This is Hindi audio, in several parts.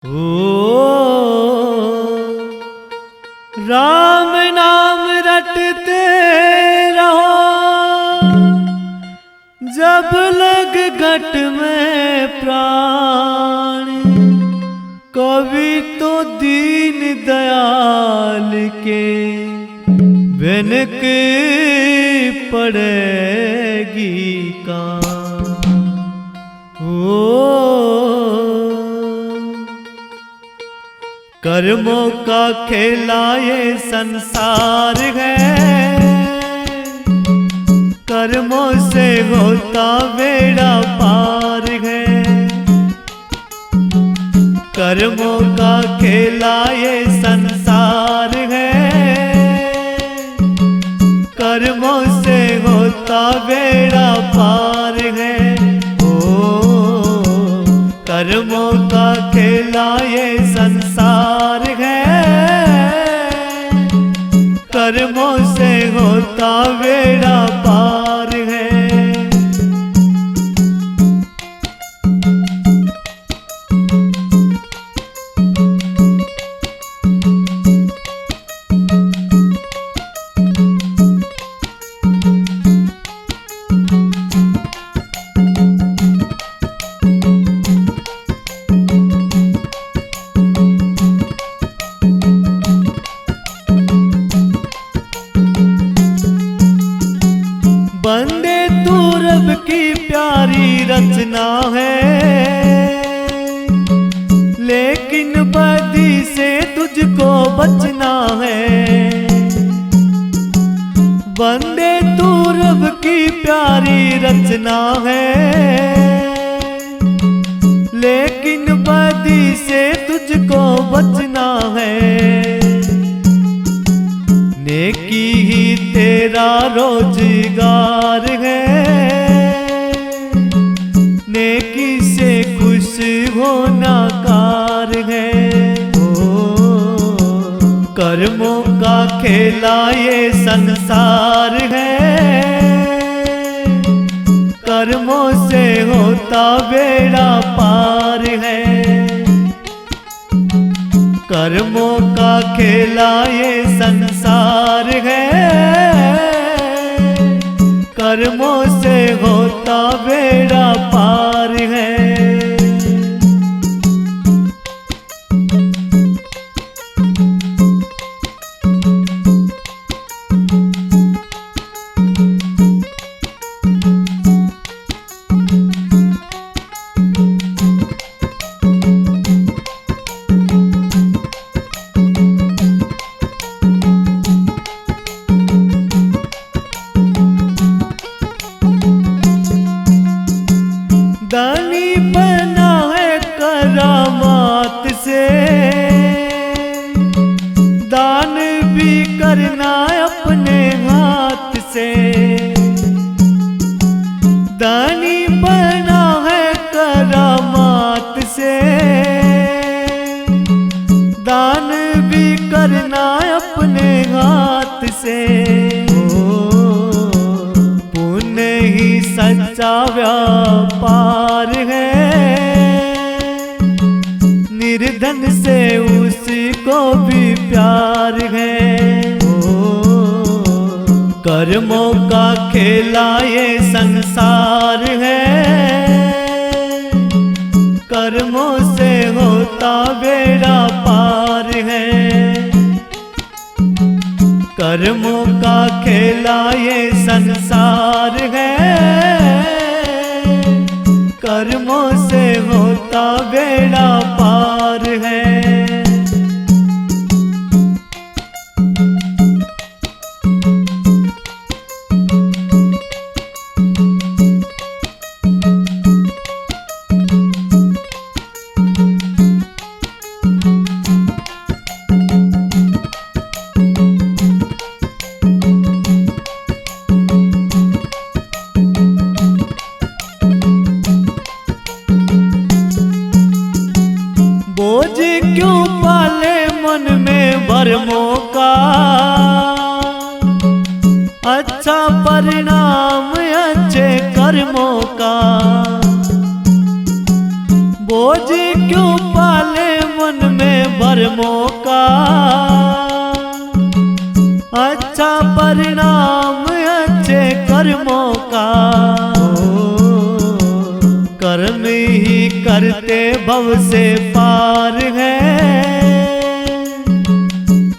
ओ राम नाम रटते रहो, जब लग घट में प्राण। कभी तो दीन दयाल के भनक पड़ेगी कान। कर्मों का खेला ये संसार है, कर्मों से होता बेड़ा पार है। कर्मों का खेला ये संसार है, कर्मों से होता बेड़ा पार है। कर्मों का खेला ये संसार है, कर्मों से होता बेड़ा पार है। बंदे तू रब की प्यारी रचना है, लेकिन बदी से तुझको बचना है। बंदे तू रब की प्यारी रचना है, लेकिन बदी से तुझको बचना है। नेकी ही तेरा रोजगार है, नेकी से खुश होना कार है। कर्मों का खेला ये संसार है, कर्मों से होता बेड़ा पार है। कर्मों का खेला ये संसार है, कर्मों से होता बेड़ा पार है। दानी बना है करामात से, दान भी करना अपने हाथ से। दानी बना है करामात से, दान भी करना अपने हाथ से। पुण्य ही सच्चा व्यापार है, निर्धन से उसको भी प्यार है। कर्मों का खेला ये संसार है, कर्मों से होता बेड़ा पार है। कर्मों का खेला ये संसार है, कर्मों से होता बेड़ा पार है। बोझ क्यों पाले मन में भरमों का, अच्छा परिणाम अच्छे कर्मों का। बोझ क्यों पाले भरमों का अच्छा परिणाम अच्छे कर्मों का। कर्म ही करते भव से पार है,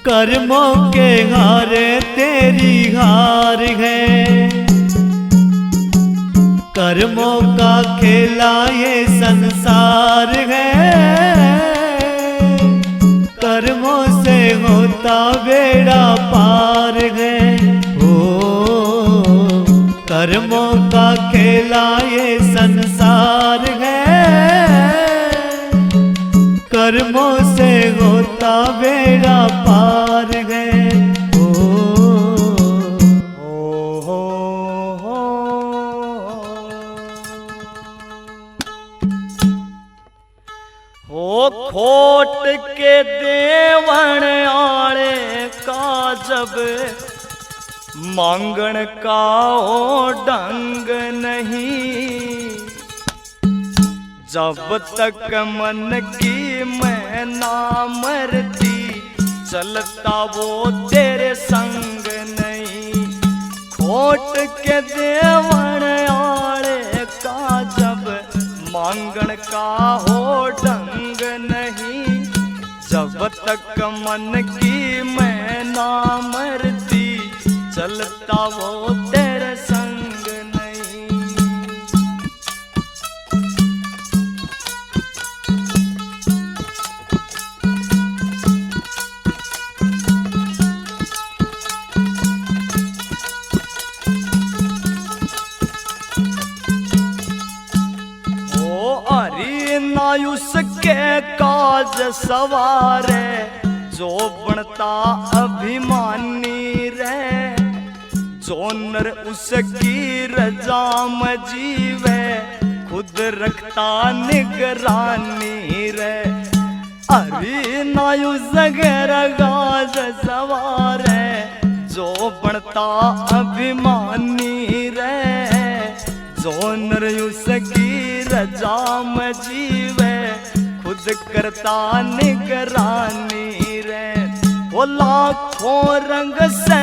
कर्मों के हारे तेरी हार है। कर्मों का खेला ये संसार है, कर्मों से होता बेड़ा पार है। ओ कर्मों का खेला ये संसार है, कर्मों से होता बेड़ा पार है। हो खोट के देवण आले का जब मांगण का हो ढंग नहीं। जब तक मन की मैं ना मरती, चलता वो तेरे संग नहीं। खोट के देवण आले का जब मांगण का हो ढंग नहीं। जब तक मन की मैं ना मरती, चलता वो तेरे संग नहीं। नायुस के काज सवारे, जो बनता अभिमानी रे। जो नर उसकी रजा में जीवे, खुद रखता निगरानी रे। अरे नायुस के काज सवारे, जो बनता अभिमानी रे। जो नर उसकी रजा में जीवे, खुद करता निगरानी रे। वो लाखों रंग से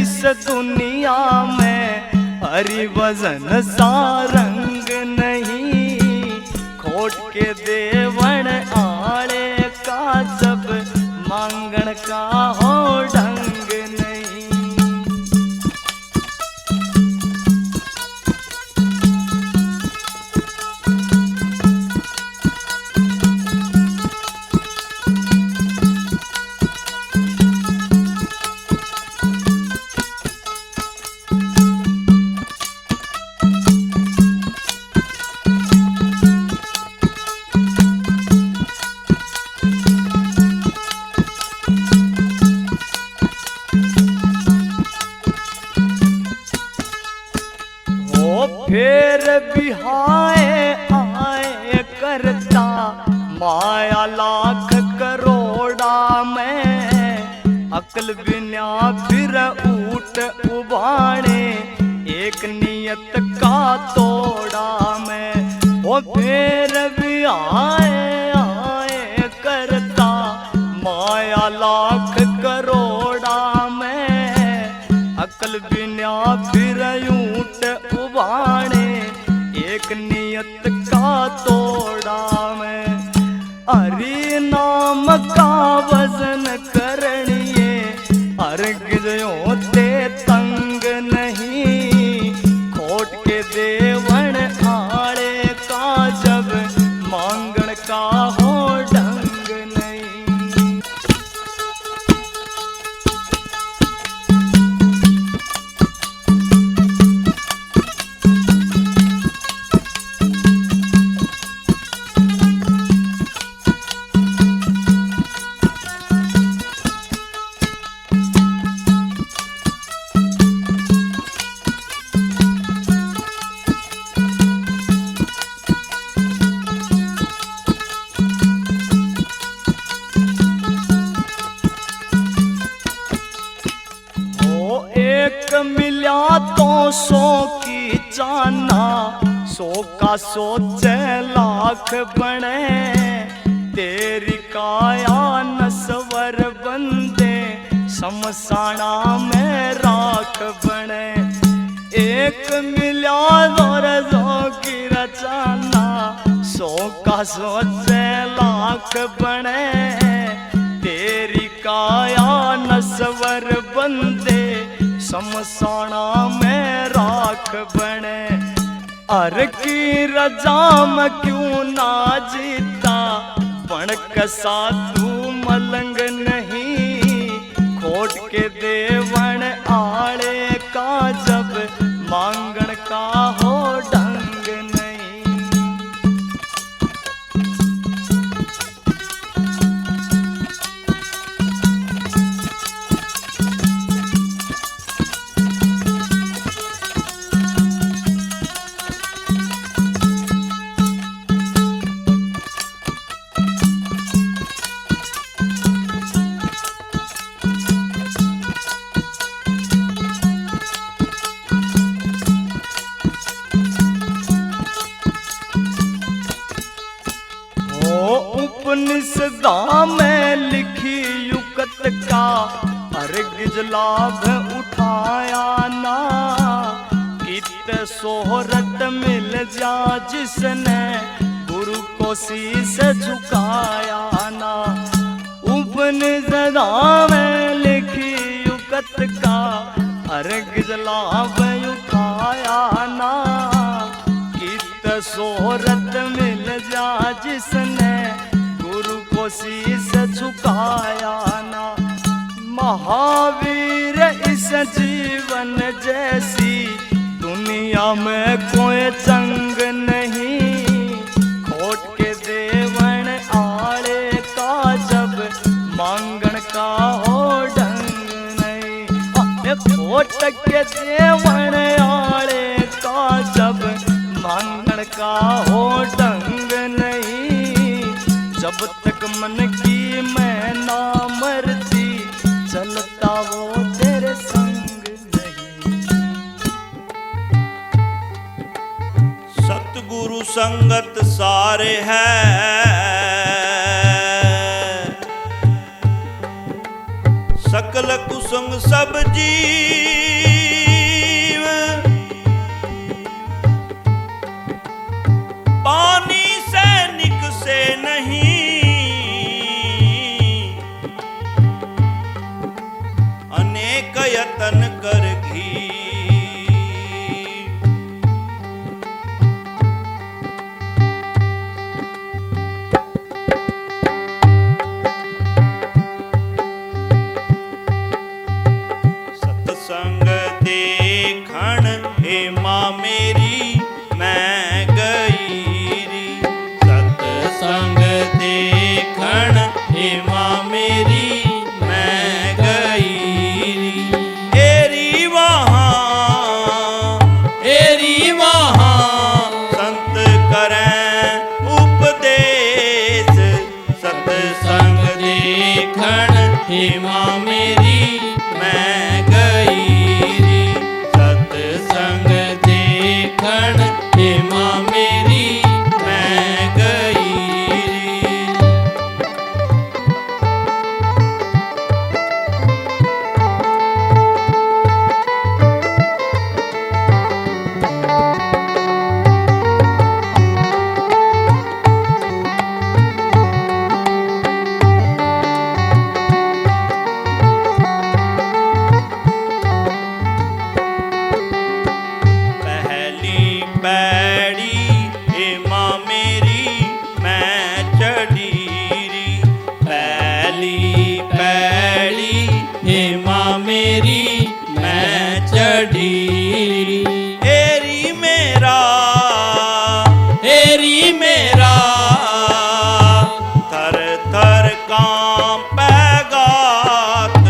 इस दुनिया में, हरि वजन सा रंग नहीं। खोट के देवण आले का जब मांगण का हो ढंग नहीं। फिर बिहाए आए करता, माया लाख करोड़ा में। अकल बिना फिर ऊट उबाणे, एक नियत का तोड़ा में। वो फिर बिहाए आए करता, माया लाख करोड़ा में। अकल बिना फिर ऊट उबाणे, एक नियत का तोड़ा में। हरि नाम का वजन करनिए, अर्घ होते तंग नहीं। खोट के देवण आले का जब मांगण का हो ढंग नहीं। मिल्या तो 100 की जाना, 100 का 100 लाख बने। तेरी काया न शमशाना में राख बने। एक मिल्या और जो की रचना, 100 का 100 लाख बने। तेरी काया नस्वर बंदे, शमशाना में राख बने। अर की रजा में क्यों ना जीता, पण कसा तू मलंग नहीं। खोट के देवण आड़े का जब, मांगण का हो ढंग नहीं। उपनिषदा में लिखी युकत का, अर्घ्य लाभ उठाया ना। कित सोहरत मिल जा जिसने, गुरु को शीश झुकाया ना। उपनिषदा में लिखी युकत का, अर्घ्य लाभ उठाया ना। कित सोहरत मिल जा जिसने, गुरु को शीश झुकाया ना। महावीर इस जीवन जैसी, दुनिया में कोई चंग नहीं। खोट के देवण आड़े का जब, मांगण का हो ढंग नहीं। खोट के देवण आड़े का जब, मांगण का हो ढंग नहीं। जब तक मन की मैं ना मरती, चलता वो तेरे संग नहीं। सतगुरु संगत सारे है, सकल कुसंग सब जीव। पानी सैनिक से नहीं, अनेक यतन कर घी। सत्संग देखण हे माँ मेरी मैं गई री। सत्संग देखण हे माँ मेरी मैं गई री। एरी वहाँ संत करें उपदेश। सत्संग देखण हे माँ मेरी मैं गई री। सत्संग देखण हे माँ मेरी मैं गई री। पहली पैड़ी हे माँ मेरी मैं चढ़ी री। पहली पैड़ी हे माँ मेरी मैं चढ़ी री। एरी मेरा थर थर कांपे गात।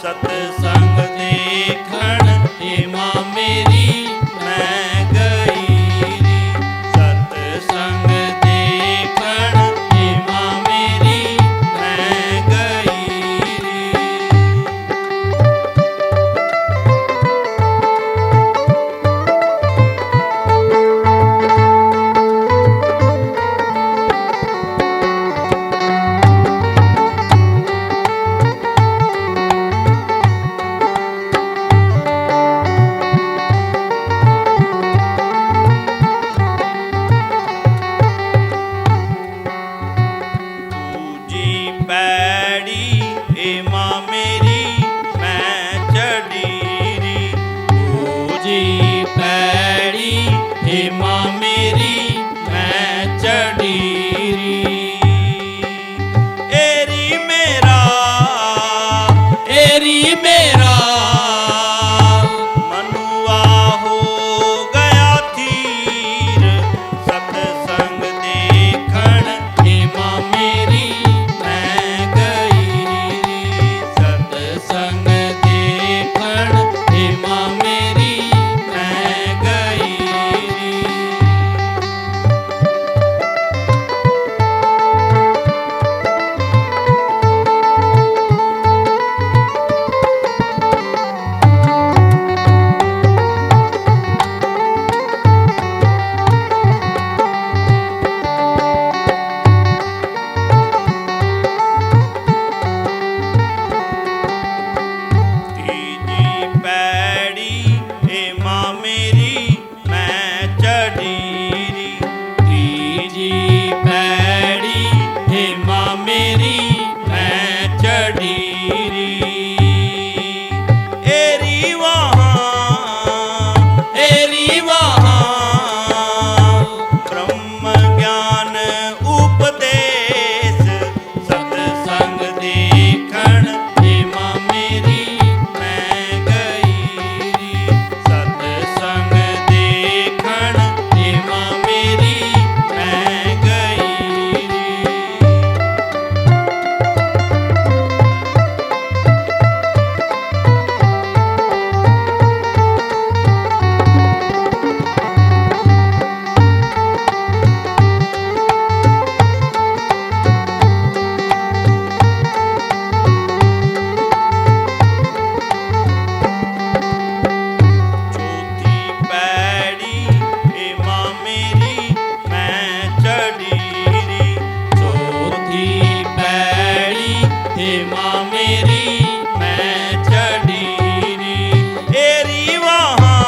सत्संग देखण हे माँ मेरी मैं गई री। सत्संग देखण हे माँ मेरी मैं गई री। पैड़ी हे माँ मेरी मैं चढ़ीरी। दूजी पैड़ी हे माँ मेरी मैं चढ़ीरी। एरी मेरा मनुआ हो गया थीर। सतसंग देखण हे माँ मेरी मैं गई री। सतसंग देखण हे माँ मेरी मैं गई री। तीजी पैड़ी हे माँ मेरी मैं चढ़ीरी। तीजी पैड़ी हे माँ मेरी मैं चढ़ीरी। एरी वहाँ ब्रह्म ज्ञान उपदेश। सतसंग देखण हे माँ मेरी मैं गई री। सतसंग देखण हे माँ मेरी मैं गई री। चौथी पैड़ी हे माँ मेरी मैं चढ़ीरी। चौथी पैड़ी हे माँ मेरी मैं चढ़ीरी। एरी वहाँ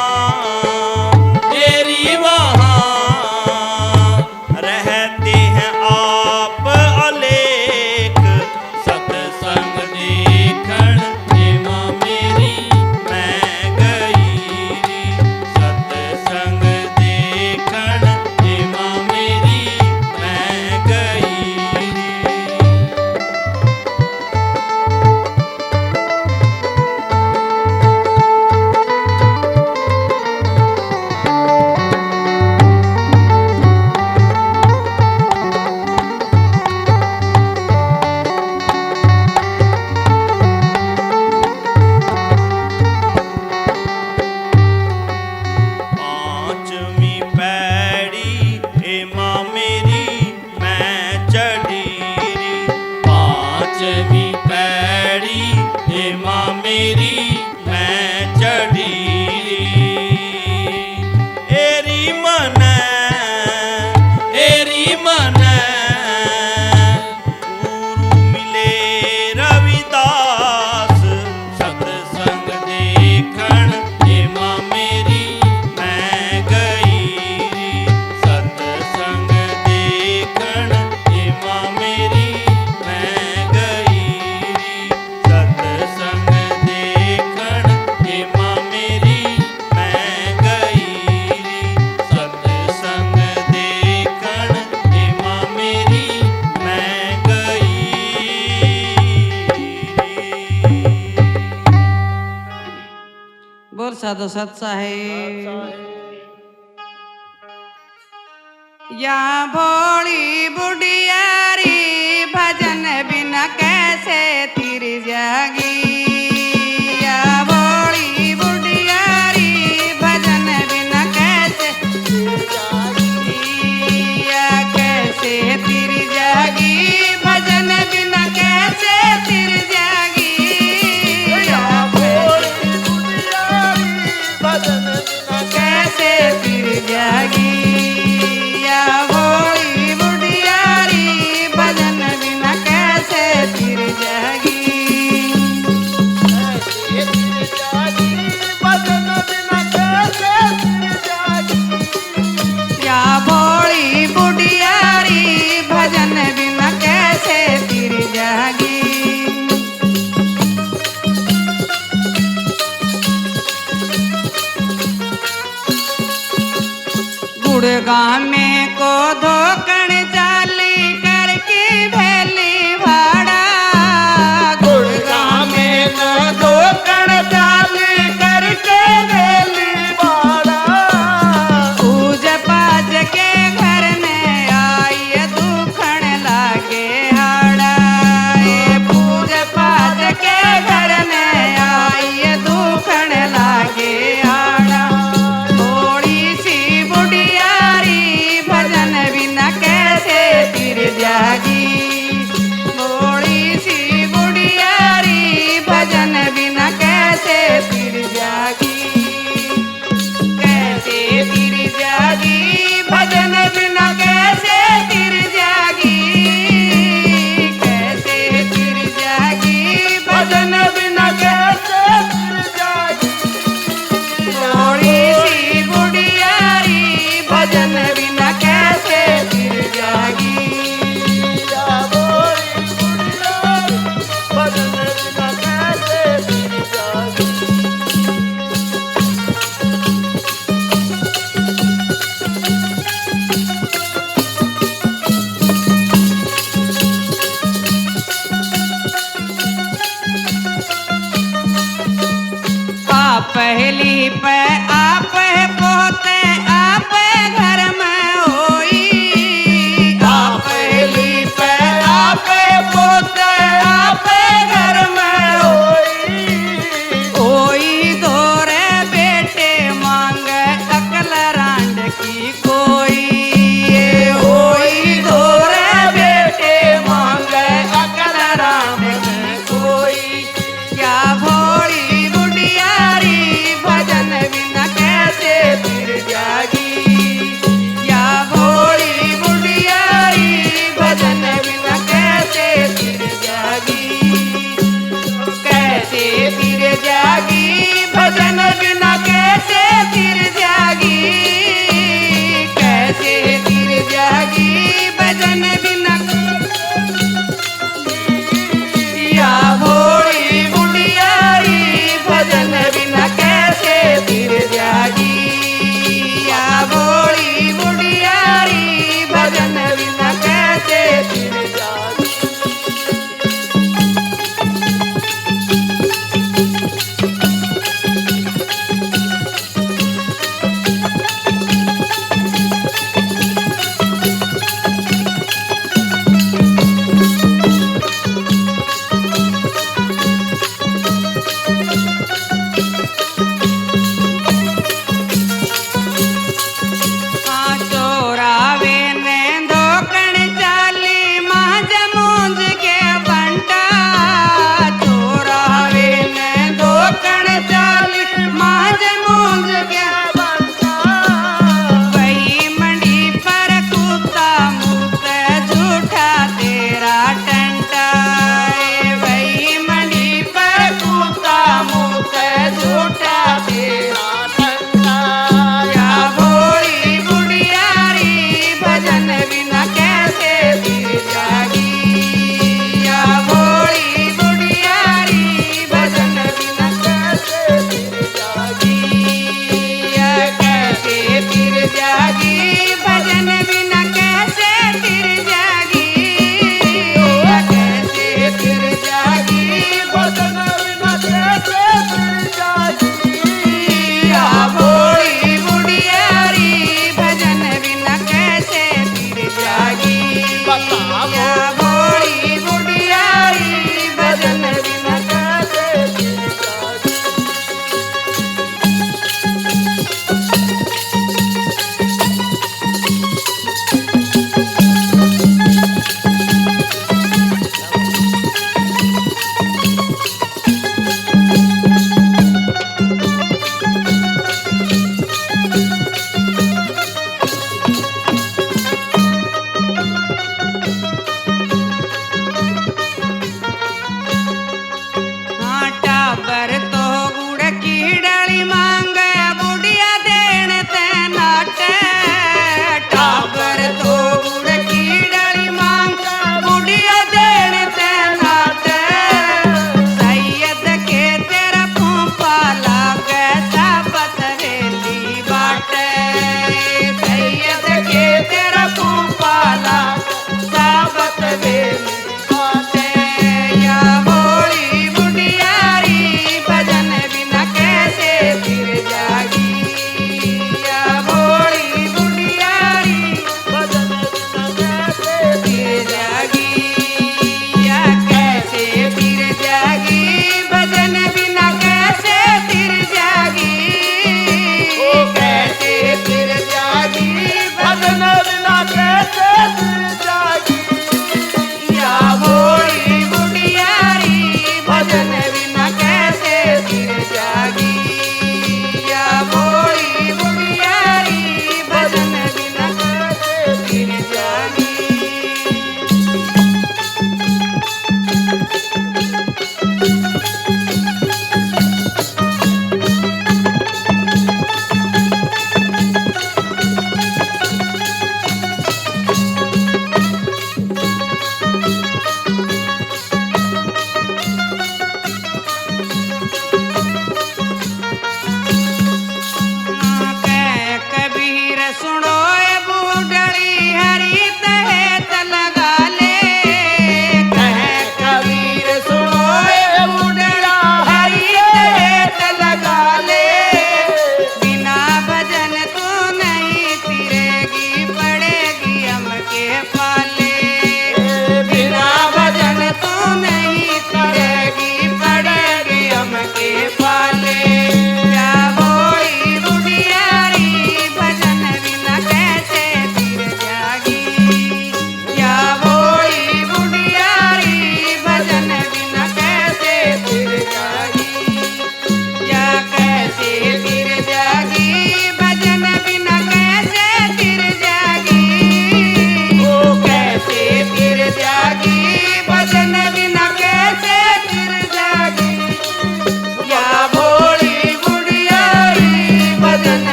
रहते हैं आप अलेख। सतसंग देखण हे माँ मेरी मैं गई री। सतसंग देखण हे माँ मेरी मैं गई री। पांचवी पैड़ी हे माँ मेरी मैं चढ़ीरी। पांचवी पैड़ी हे माँ मेरी मैं चढ़ीरी। एरी मन गुरु मिले रविदास। सतसंग देखण हे माँ मेरी मैं गई री। सतसंग देखण हे माँ मेरी मैं गई री। सतसंग देखण हे माँ मेरी मैं गई री। सतसंग देखण हे माँ मेरी मैं गई री। बोल साधु सत साहेब। या भोली बुढ़ियारी भजन बिना कैसे तिर जागी। या भोली बुढ़ियारी भजन बिना कैसे तिर जागी। या कैसे तिर जागी भजन बिना कैसे तिर जागी। या भोली बुढ़ियारी भजन बिना कैसे तिर जागी। या भोली बुढ़ियारी भजन बिना कैसे गामे को धोकण जाली करके भेली भाड़ा गुड़गामे को धोकण जाली करके भेली भाड़ा पूज पाज के घर में आई दुखण लागे हाड़ा ये पूज पाज के घर में आई दुखण लागे हाड़ा थोड़ी सी बुढ़ियारी भजन बिना कैसे फिर जागी थोड़ी सी बुढ़ियारी भजन बिना कैसे फिर जागी कैसे फिर जागी भजन बिना कैसे फिर जागी कैसे फिर जागी भजन बिना कैसे फिर जागी थोड़ी सी बुढ़ियारी भजन बिना कैसे फिर जागी या बोली बुढ़ियारी भजन बिना कैसे फिर जागी आप पहली पे आप पोते आप घर में होई आप पहली पे आप पोते आप घर में होई दोरे बेटे मांग अकल रांड की कोई ये होई दोरे बेटे मांग अकल रांड की कोई क्या भोली बुढ़ियारी भजन बिना कैसे फिर जागी या भोली बुढ़ियारी भजन बिना कैसे फिर जागी कैसे फिर जागी भजन बिना कैसे फिर जागी कैसे फिर जागी भजन बिना या भोली बुढ़ियारी भजन बिना कैसे फिर जागी या भोली बुढ़ियारी भजन बिना कैसे फिर जागी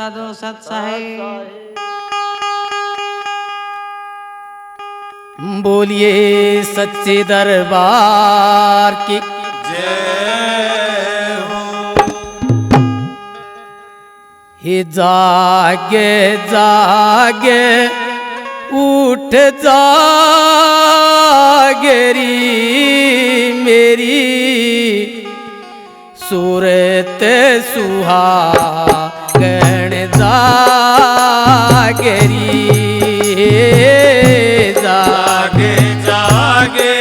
साधो सत साहिब। बोलिए सच्चे दरबार की जय हो। हे जागे जागे उठ जागरी मेरी सूरत सुहागण जागरी जागे जागे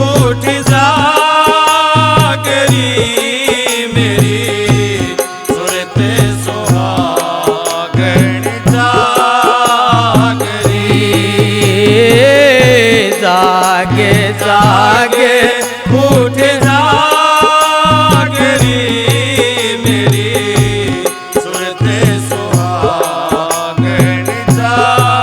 उठ जागरी मेरी सूरत सुहागण जागरी। जागे जागे उठ जागरी मेरी सूरत सुहागण जागरी।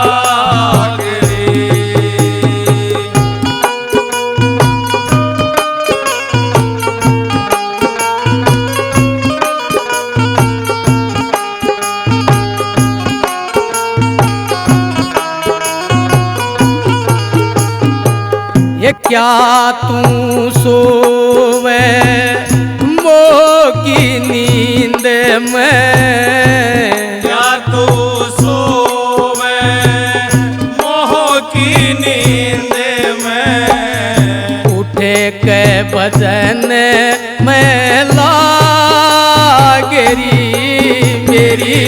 ये क्या तू सोवे मोह की नींद में क्या तू सोवे मोह की नींद में उठे के बदन में लागरी मेरी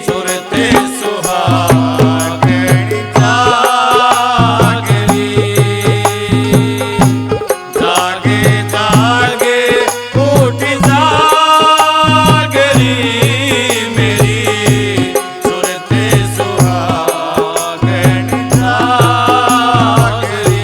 सूरत सुहागण जागरी। जागे जागे उठ जागरी मेरी सूरत सुहागण जागरी।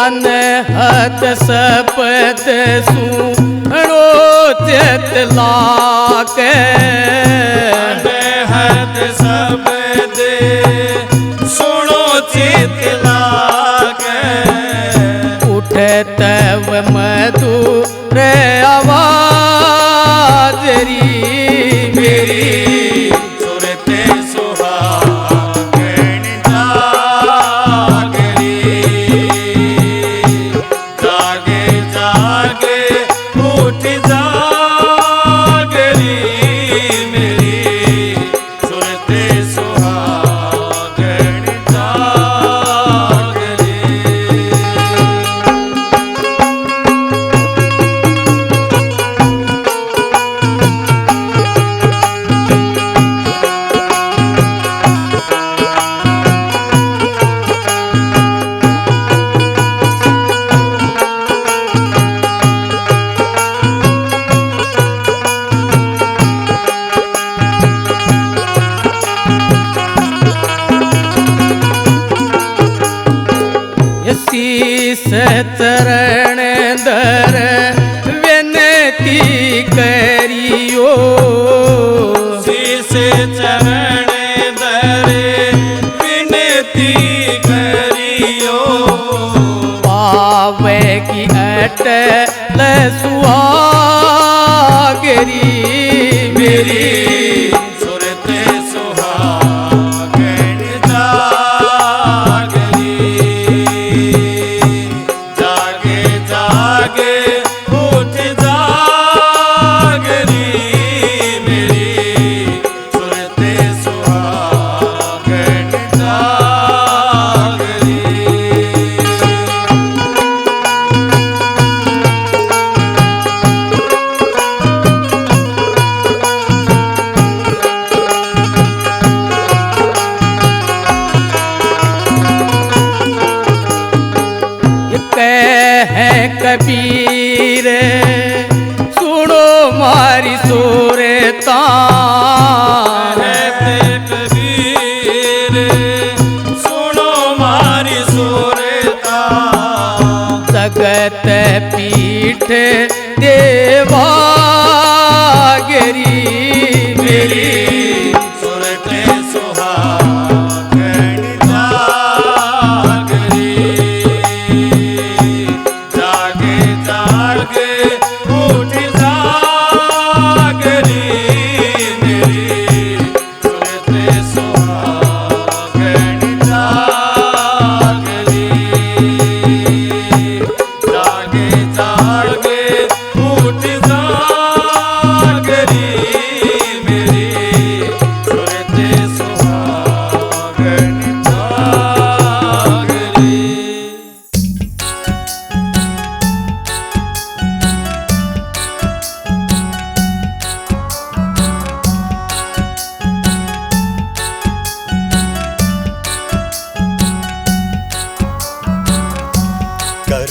अनहद सपद सुनो चतला के अनहद शब्द सुनो चितला के उठे तब मधुर आवाजरी मेरी सूरत सुहागण जागरी। जागे जागे उठ जागरी मेरी सूरत सुहागण जागरी। शीस चरण दर विनती करियो शीस चरण दरे विनती करियो पावे की अटल सुहागरी मेरी सूरत सुहागण जागरी। जागे जागे उठ जागरी मेरी सूरत सुहागण जागरी। है कबीर सुनो मारी सोरता रहते कबीर सुनो मारी सुरता। जगत पीठ देवागरी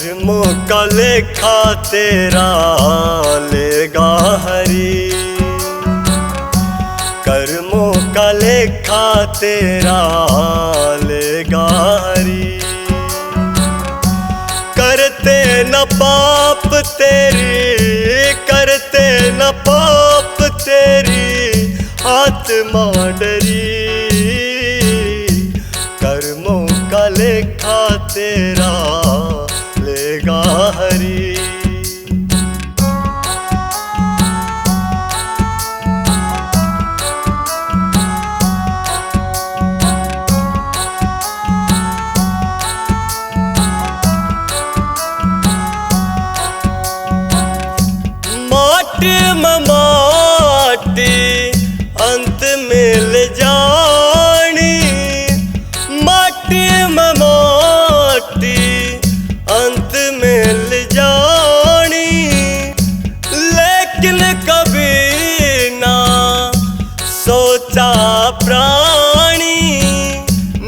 कर्मों का लेखा तेरा लेगा हरि, कर्मों का लेखा तेरा लेगा हरि। करते न पाप तेरी, करते न पाप तेरी आत्मा डरी, कर्मों का लेखा तेरा लेगा हरि। माटी में माटी अंत मिल जानी, माटी में माटी अंत मिल जानी, लेकिन कभी ना सोचा प्राणी,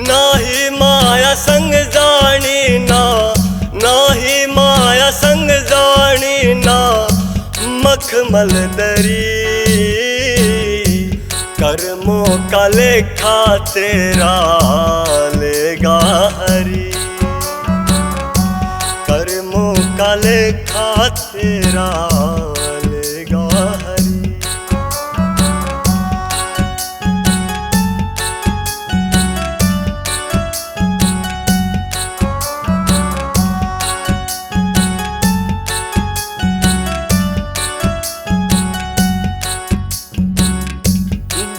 ना ही माया संग जानी, ना ही माया संग जानी, ना मखमल दरी, कर्मों का लेखा तेरा लेगा हरि, कर्मों का लेखा तेरा लेगा हरि।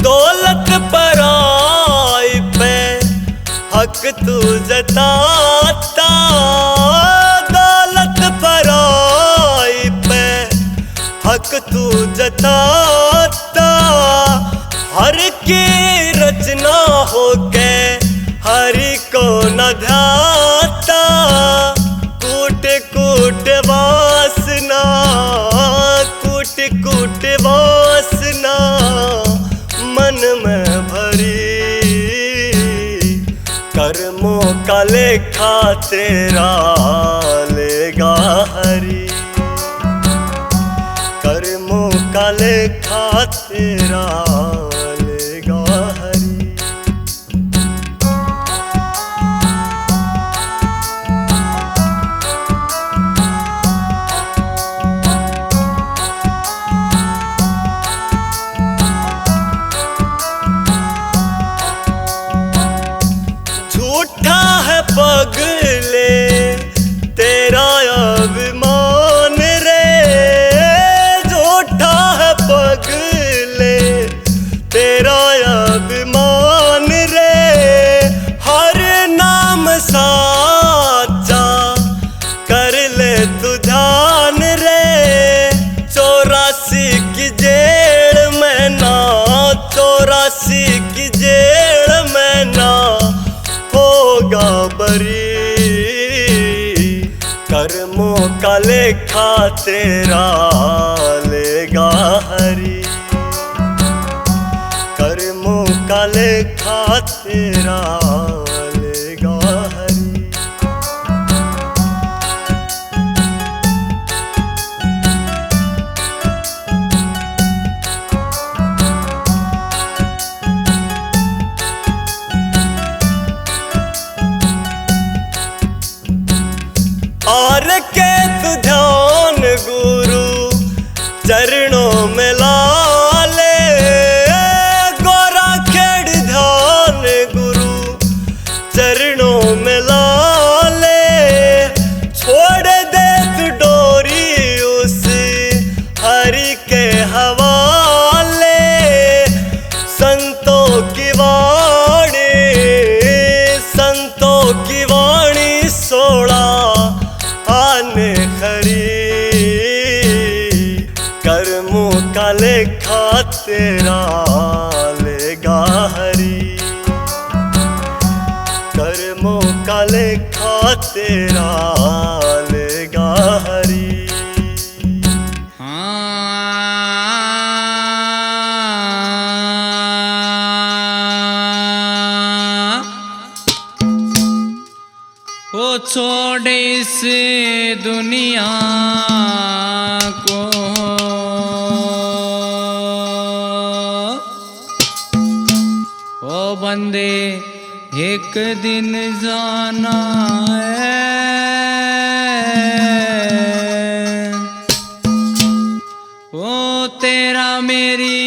दौलत पराई पे हक तू जताता, दौलत पराई पे हक तू जताता, हर की रचना होके हरि को न ध्याता, कूट कूट वासना, कूट कूट वासना मन में भरी, कर्मों का लेखा तेरा लेगा हरि, कर्मों का लेखा तेरा लेगा हरि। झूठा है पगले तेरा अभिमान रे, झूठा है पगले तेरा अभिमान रे, हर नाम साचा कर ले तू ध्यान रे, 84 की जेल में ना, 84 की जेल में ना होगा बरी, कर्मों का लेखा तेरा लेगा हरि, कर्मों का लेखा तेरा लेगा हरि। और के तू ध्यान गुरु चरणों में ला ले, गोरा खेड़ ध्यान गुरु चरणों में ला ले, छोड़ दे तू डोरी उस हरि के हवाले, संतों की वाणी, संतों की वाणी 16 आने खरी, कर्मों का लेखा तेरा लेगा हरि, कर्मों का लेखा तेरा लेगा हरि। छोड़ छोड़ इस दुनिया को, ओ बंदे एक दिन जाना है। ओ तेरा मेरी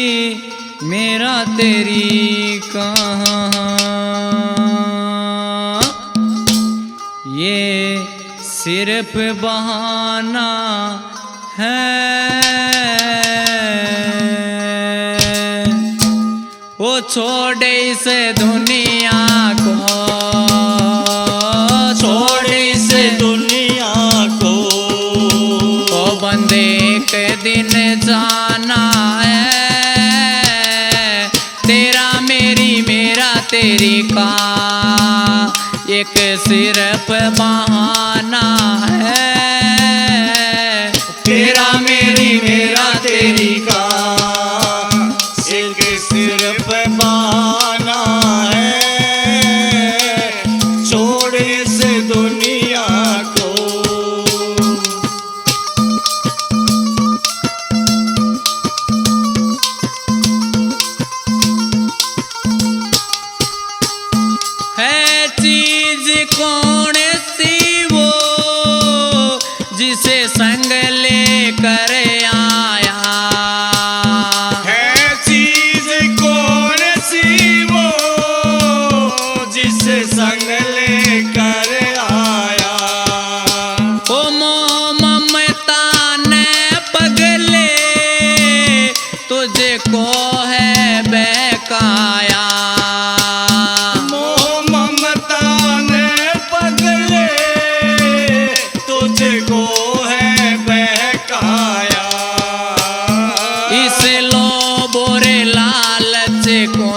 मेरा तेरी कहाँ, ये सिर्फ बहाना है। वो छोड़ इस दुनिया को, छोड़ इस दुनिया को, ओ बंदे एक दिन जाना है। तेरा मेरी मेरा तेरी का एक सिर्फ बहाना है। तेरा मेरी मेरा तेरी का एक सिर्फ बहाना है। छोड़ इस दुनिया को। है चीज कौन सी वो जिसे संग लेकर आया, है चीज कौन सी वो जिसे संग लेकर आया। ओ मोह ममता ने पगले तुझे को है बहकाया। मोह ममता ने पगले तुझको है बहकाया। इस लोभ और लालच को,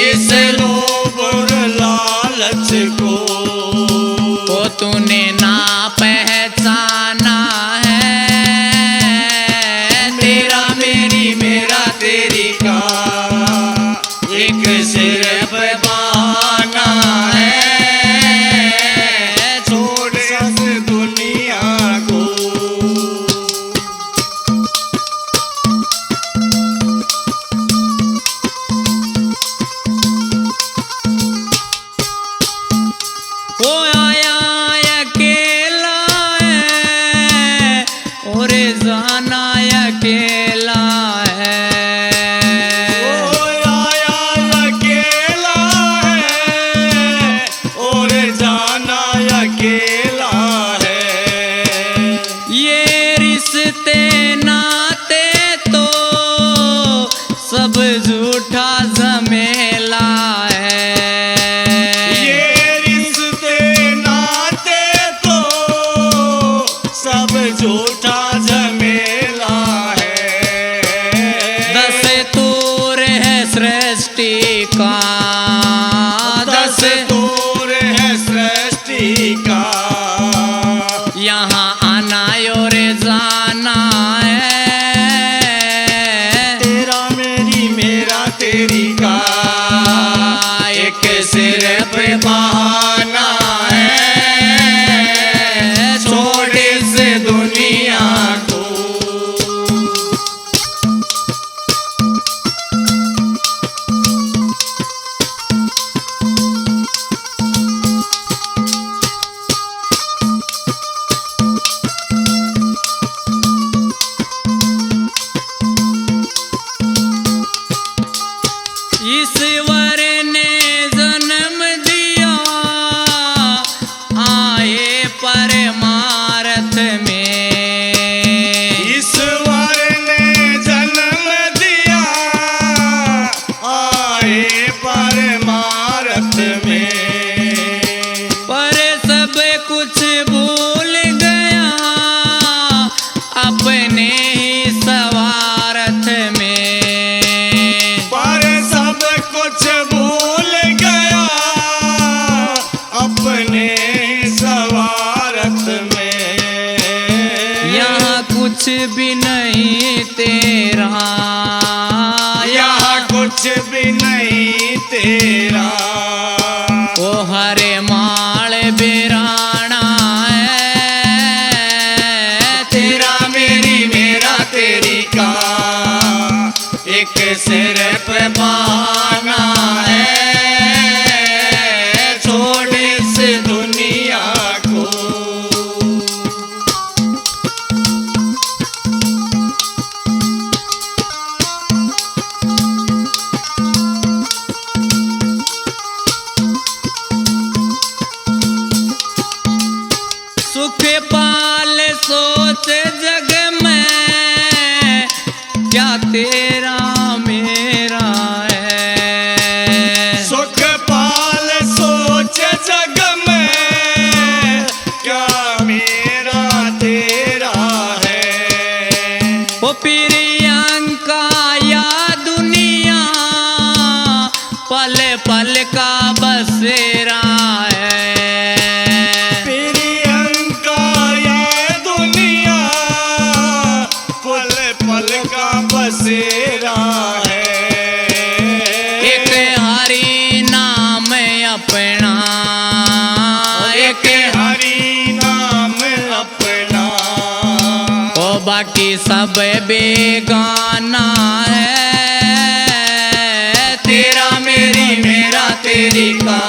इस लोभ और लालच को वो तूने ना पहचाना है। तेरा मेरी मेरा तेरी का एक सिर्फ बहाना है। छोड़ इस दुनिया को। वो आया अकेला है और जाना अकेला है। ओ आया अकेला है और जाना अकेला है। ये रिश्ते नाते तो सब झूठा झमेला है। ये रिश्ते नाते तो सब झूठा झमेला है। दस्तूर है सृष्टि का, दस्तूर है सृष्टि का। यहाँ आना और जाना है। तेरा मेरी मेरा तेरी का एक सिर्फ बहाना है। छोड़ इस दुनिया को। ईश्वर ने जन्म दिया आए परमार्थ में। ईश्वर ने जन्म दिया आए परमार्थ में। पर सब कुछ भूल गया अपने ही स्वार्थ में। पर सब कुछ भूल गया अपने स्वार्थ में। यहाँ कुछ भी नहीं तेरा, यहाँ कुछ भी नहीं तेरा। ओ हरे माल बिरा सिर पे बहाना है, छोड़ इस दुनिया को। सुख पाल सोच जग में, क्या तेरा मेरा है। सुख पाल सोच जग में, क्या मेरा तेरा है। ओ प्रियंका या दुनिया, पल पल का बसेरा है। प्रियंका ये दुनिया, पल पल का बसेरा है। एक हरि नाम अपना, एक हरि नाम अपना, ओ बाकी सब बेगाना है। तेरा मेरी मेरा तेरी का,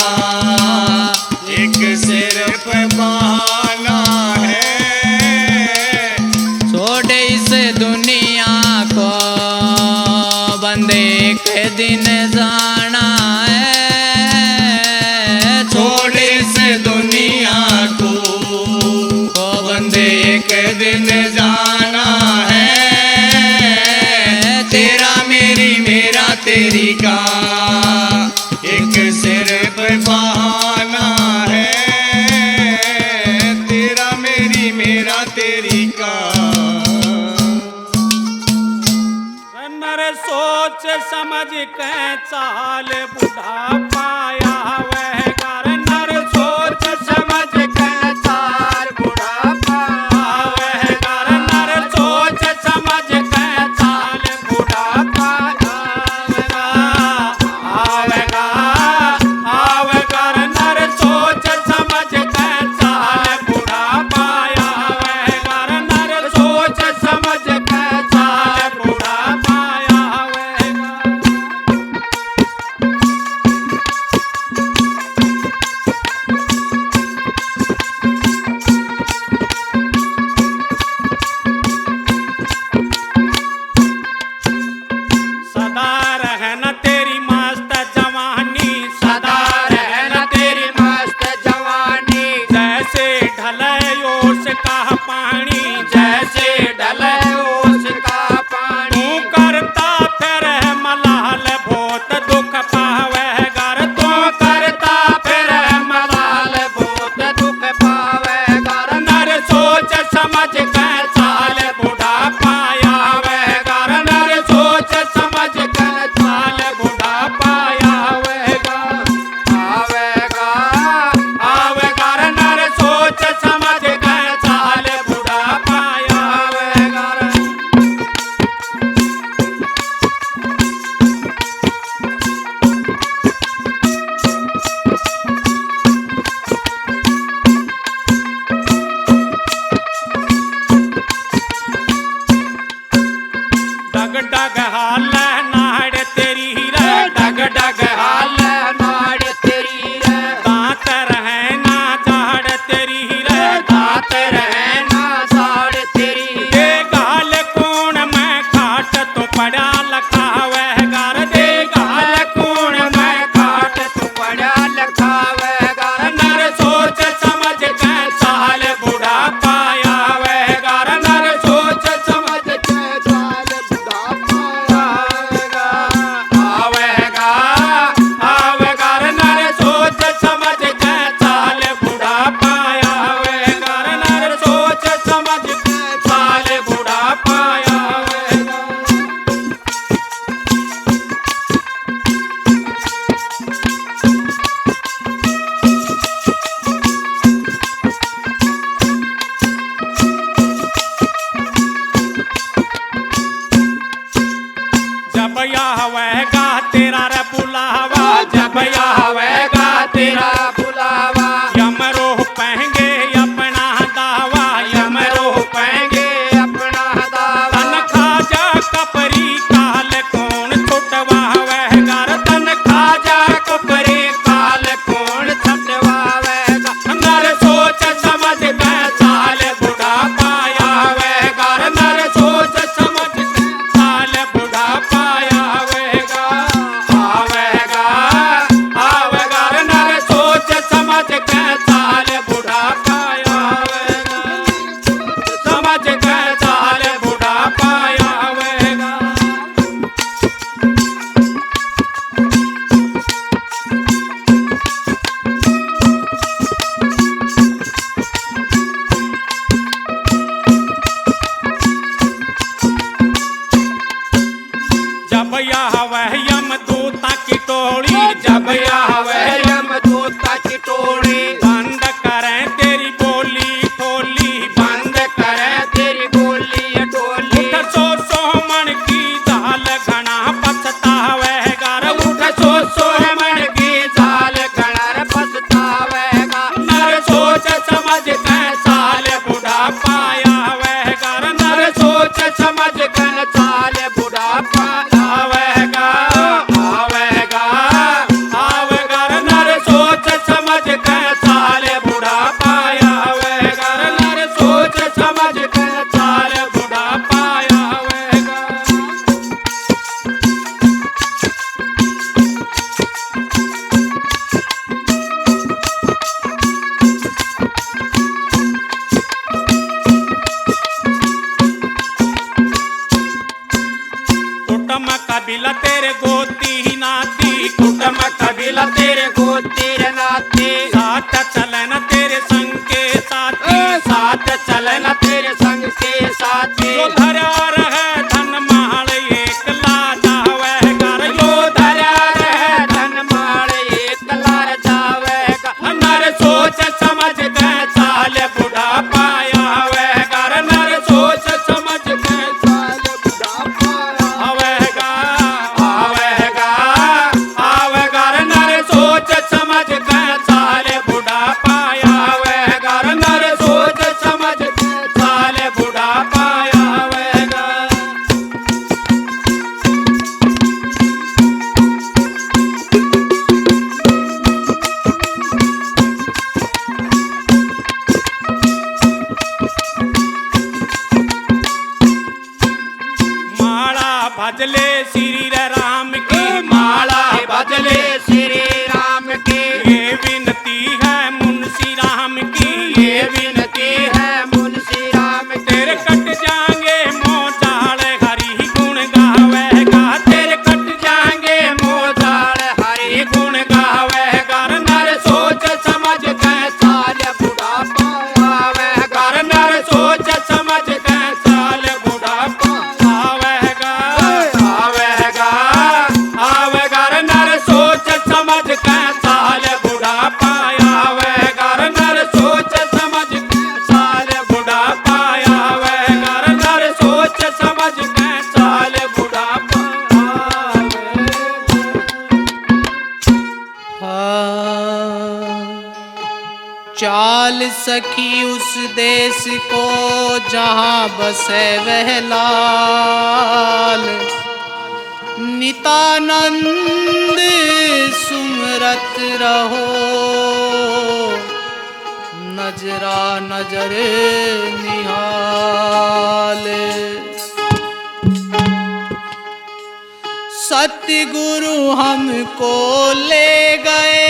एक सिर पे बहाना है। छोड़ इस दुनिया को, बंदे एक दिन जाना है। छोड़ इस दुनिया को, ओ बंदे एक दिन जाना है। तेरा मेरी मेरा तेरी का, एक सिर पे बहाना है। तेरा मेरी मेरा तेरी का। नर सोच समझ के चाल बुढ़ा पाया वह कर। नर सोच समझ के चाल बुढ़ा पाया वह कर। नर सोच समझ के चाल बुढ़ा पाया आवेगा आवेगा। नर सोच समझ के चाल बुढ़ा पाया वह कर। नर सोच समझ के चाल बुढ़ा पाया वह कर। सदा रहना तेरी मस्त जवानी, सदा रहना तेरी मस्त जवानी। जैसे ढले ओस का पानी, जैसे ढले ओस का पानी। तू करता फिर मलाल बहुत दुख पावे घर। तू करता फिर मलाल बहुत दुख पावे घर। नर सोच समझ के चाल बुढ़ा पाया वह घर। नर सोच समझ के चाल बुढ़ा पाया वह घर। आवेगा आवेगा। नर सोच समझ सखी उस देश को जहाँ बसे वह लाल। नितानंद सुमरत रहो नजरा नजर निहाल। सतगुरु हमको ले गए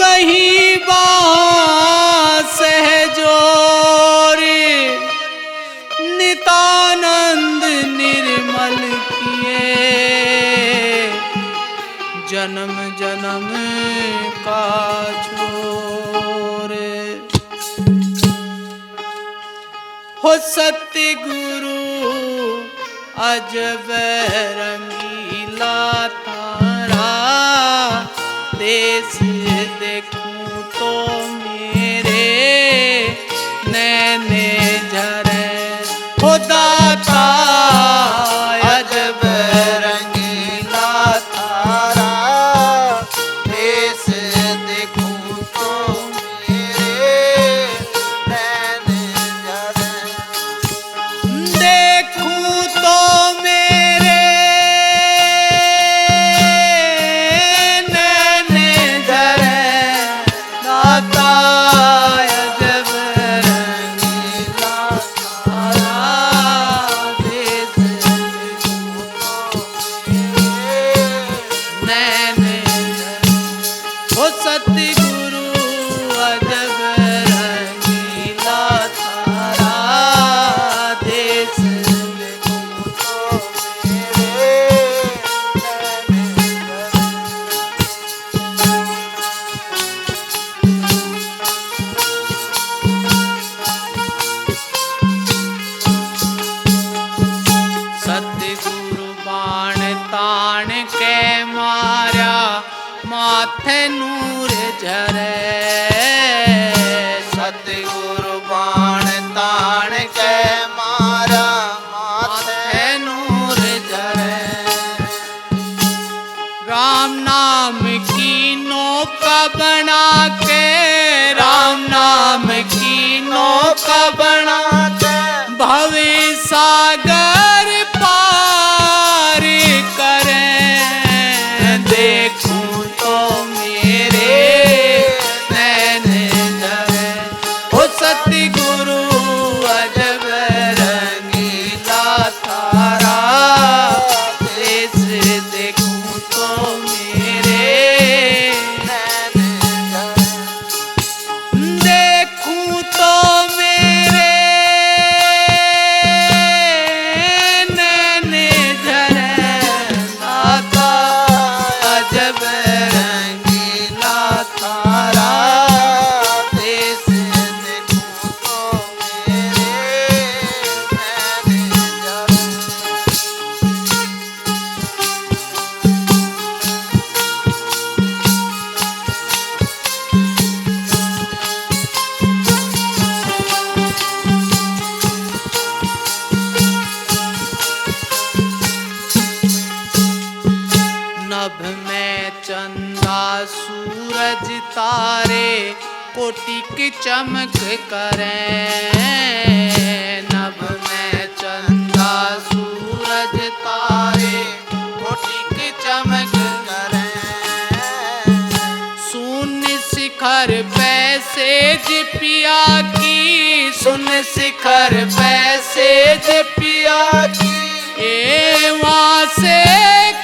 गहीबा सहजोर। नितानंद निर्मल किए जन्म जन्म का छोर। हो सतगुरु अजब रंगीला तारा। देश देखूं तो मेरे नैने झरे। हो दाता अजब रंगीला तारा। देश देखूं तो मेरे नैने झरे। देखूं तो मेरे नैने झरे। दाता अजब रंगीला तारा। देश देखूं तो मेरे नैने झरे। हो सतगुरु अजब रंगीला तारा। देश देखूं तो मेरे नैने झरे। सतगुरु बाण ताण के मारा माथे नूर झरे। सतगुरु बाण ताण के मारा माथे नूर झरे। राम नाम की नौका बना के राम नाम की नौका बना के भवे सागर पार करें। देखूं तो मेरे नैने झरे। हो सतगुरु अजब रंगीला तारा। देश देखूं तो मेरे नैने झरे। देखूं तो मेरे नैने झरे। दाता अजब रंगीला तारा। देश देखूं तो मेरे नैने झरे। नभ में चंदा सूरज तारे कोटिक चमक करें। नभ में चंदा सूरज तारे कोटिक चमक करें। शून्य शिखर पैसे पिया की सुन शिखर पैसे पिया की। वहाँ से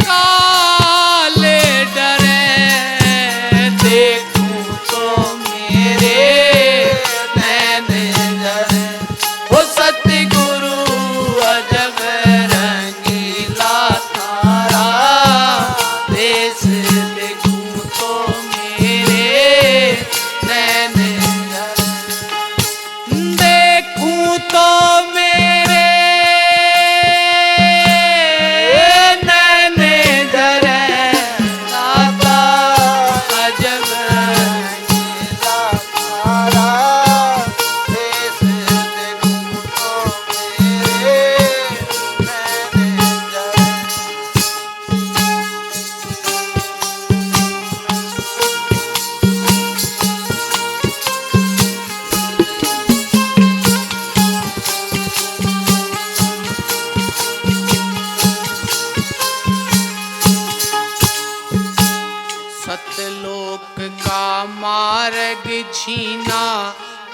काले डरे। देखूं तो मेरे नैने झरे। हो सतगुरु अजब रंगीला तारा। देश देखूं तो मेरे नैने झरे। देखूं तो मेरे नैने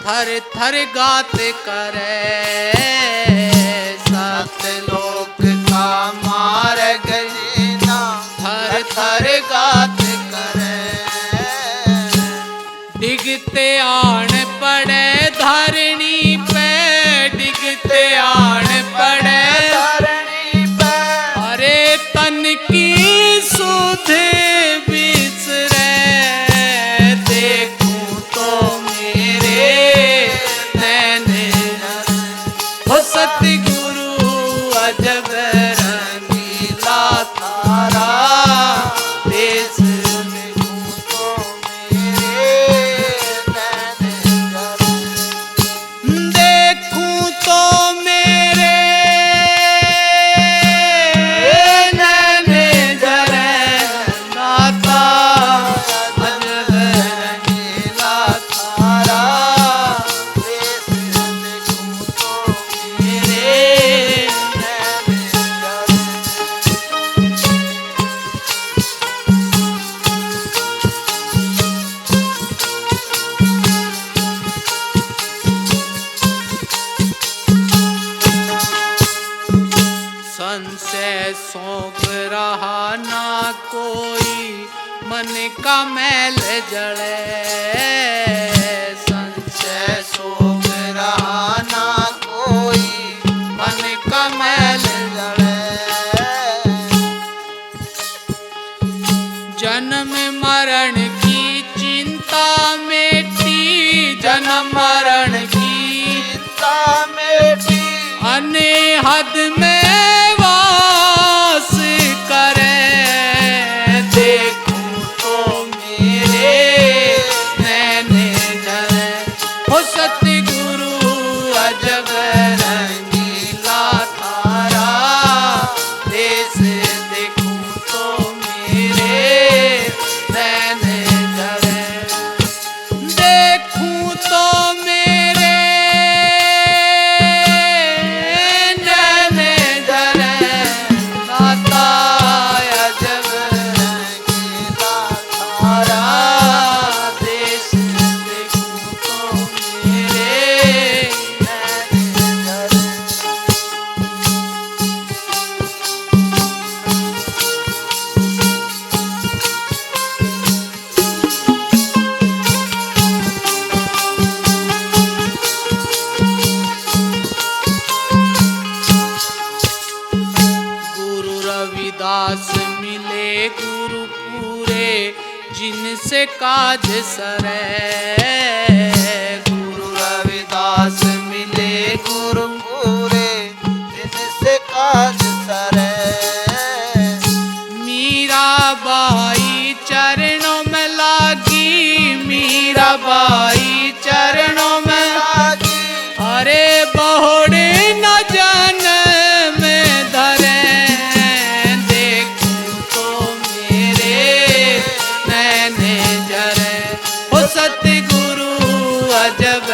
थर थर गात करे सतलोक का मार्ग जीना थर थर गात करे डिगते आन पड़े धरणी पे डिगते आन पड़े धरणी पे अरे तन की सुध बिसरे देखूं तो मेरे नैन हो सतगुरु अजब रंगीला थारा देश देखूं तो मेरे नैन देखूं तो मेरे नैन जरे दाता अजब रंगीला थारा देश देखूं तो मेरे नैन जरे संशय सौंप रहा ना कोई मन का मैल जड़े संशय सौंप रहा ना कोई मन का मैल जड़े जन्म मरण की चिंता मेटी जन्म मरण की चिंता मेटी अनेहद में वास करे देखूं तो मेरे नैन जरे हो सतगुरु अजब रंगीला थारा देश देखूं तो मेरे नैन जरे देखूं तो मेरे नैन जरे दाता अजब रंगीला थारा देश देखूं तो मेरे नैन जरे गुरु रविदास मिले गुरु पूरे जिनसे काज सरे गुरु रविदास मिले गुरु पूरे जिनसे काज सरे मीराबाई चरणों में लागी मीराबाई चरणों में लागी अरे बहुड़े न जन में धरे देखूं तो मेरे नैन जरे हो सतगुरु अजब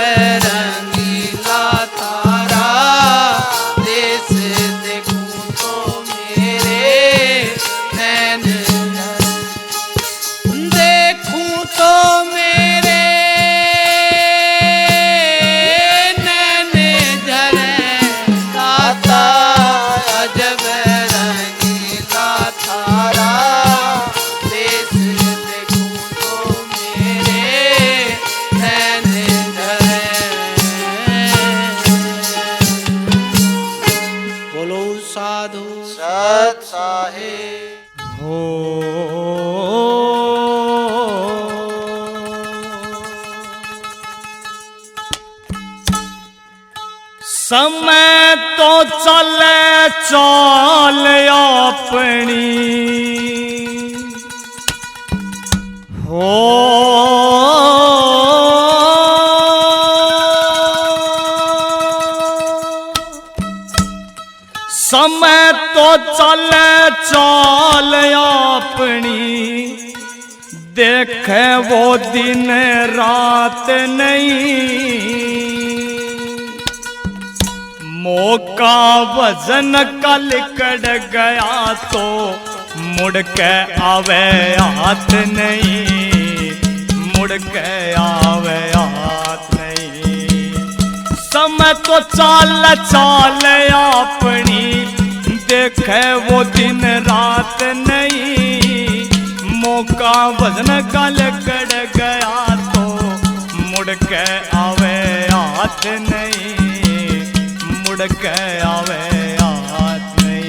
रंगीला थारा देश देखूं तो मेरे नैन जरे देखूं तो मेरे नैन जरे दाता अजब रंगीला थारा देश देखूं तो मेरे नैन जरे बोलो साधु सत साहिब हो समय तो चले चाल अपनी हो समय तो चले चाल अपनी देखे वो दिन रात नहीं मौका वजन का लिकड़ गया तो मुड़ के आवे हाथ नहीं मुड़ के आवे हाथ नहीं समय तो चाल चाल अपनी देखे वो दिन रात नहीं, मौका भजन काल कड़ गया तो मुड़ के आवे हाथ नहीं, मुड़ के आवे हाथ नहीं।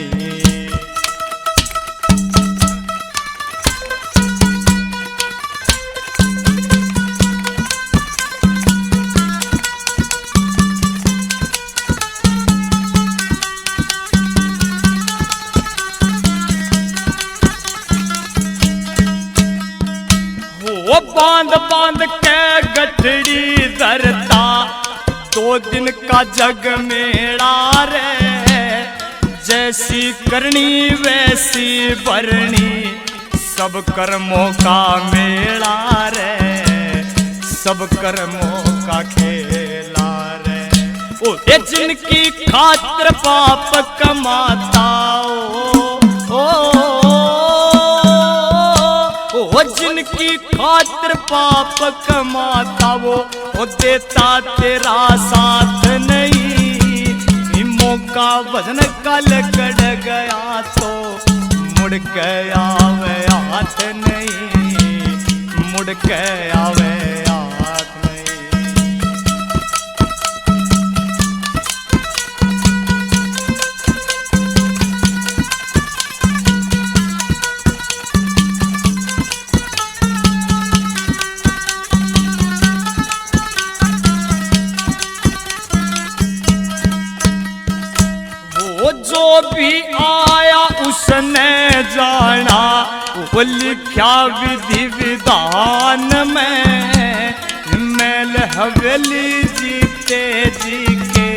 वो बांध बांध के गठड़ी धरता, 2 दिन का जग मेड़ा रे। जैसी करनी वैसी भरनी, सब कर्मों का मेला रे, सब कर्मों का खेला रे। ओ ये जिनकी खातिर पाप कमाता वो जिनकी खातिर पाप कमाता वो देता तेरा साथ नहीं। मौका भजन काल कड़ गया तो मुड़ के आवे हाथ नहीं, मुड़ के आवे हाथ नहीं। जो भी आया उसने जाना, वो लिखा विधि विधान में। मैल हवेली जीते जी के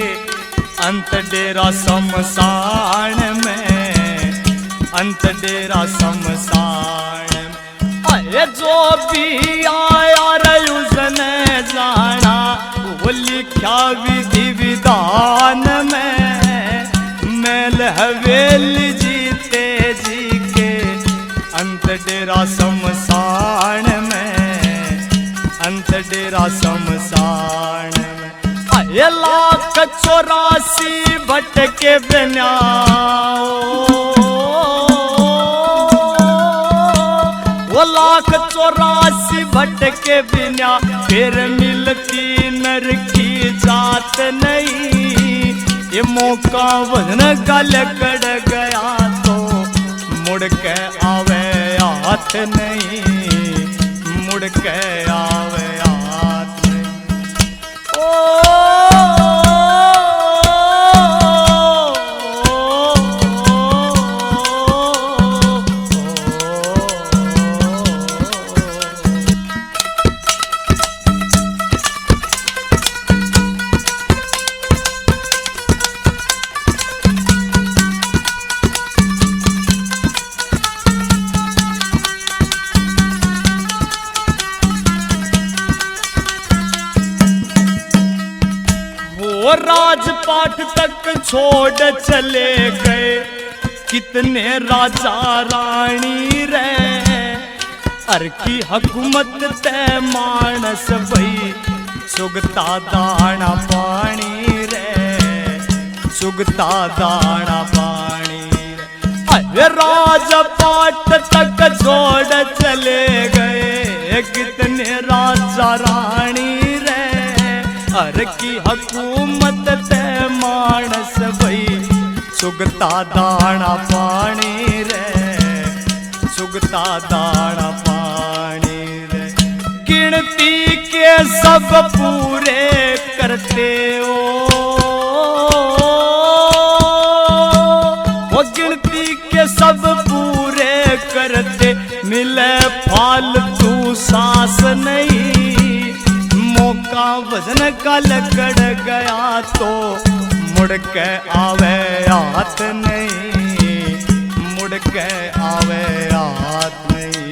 अंत डेरा शमशान में, अंत डेरा शमशान में। अरे जो भी आया रे उसने जाना, वो लिखा विधि विधान में। मैल हवेली जीते जी के अंत डेरा शमशान में, अंत डेरा शमशान में। आए 1,84 भटके बिना, वो 1,84 भटके बिना, फिर मिलती नर की जात नहीं। ये मौका भजन काल कड़ गया तो मुड़ के आवे हाथ नहीं, मुड़ के आवे हाथ नहीं। वो राजपाट तक छोड़ चले गए, कितने राजा रानी रे। अर की हुकूमत ते मानस भई, सुगता दाना पानी रे, सुगता दाना पानी रे। अरे राजपाट तक छोड़ चले गए, कितने राजा रानी रे। हर की हुकूमत ते मानस भई, सुगता दाना पानी रे, सुगता दाना पानी रे। गिनती के सब पूरे करते हो, वो गिनती के सब पूरे करते, मिले फालतू सांस नहीं। मौका भजन काल कड़ गया तो मुड़ के आवे हाथ नहीं, मुड़ के आवे हाथ नहीं।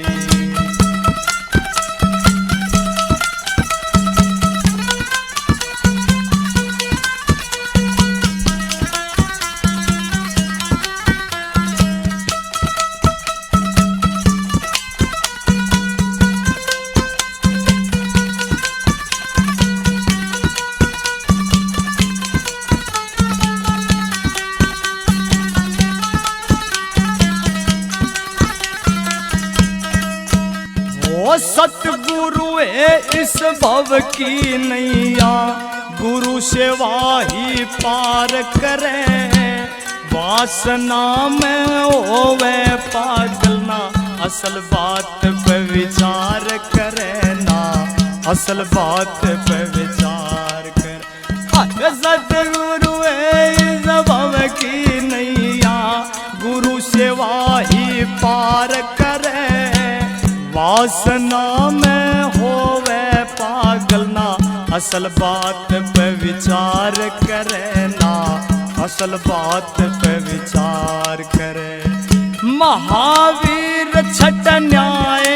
इस भव की नैया गुरु सेवा ही पार करे वासना में होवे पागल ना असल बात पे विचार करे ना असल बात पे विचार कर सतगुरु इस भव की नैया गुरु सेवा ही पार करे वासना में होवे पागल ना असल बात पे विचार करे ना असल बात पे विचार करे महावीर छठ न्याय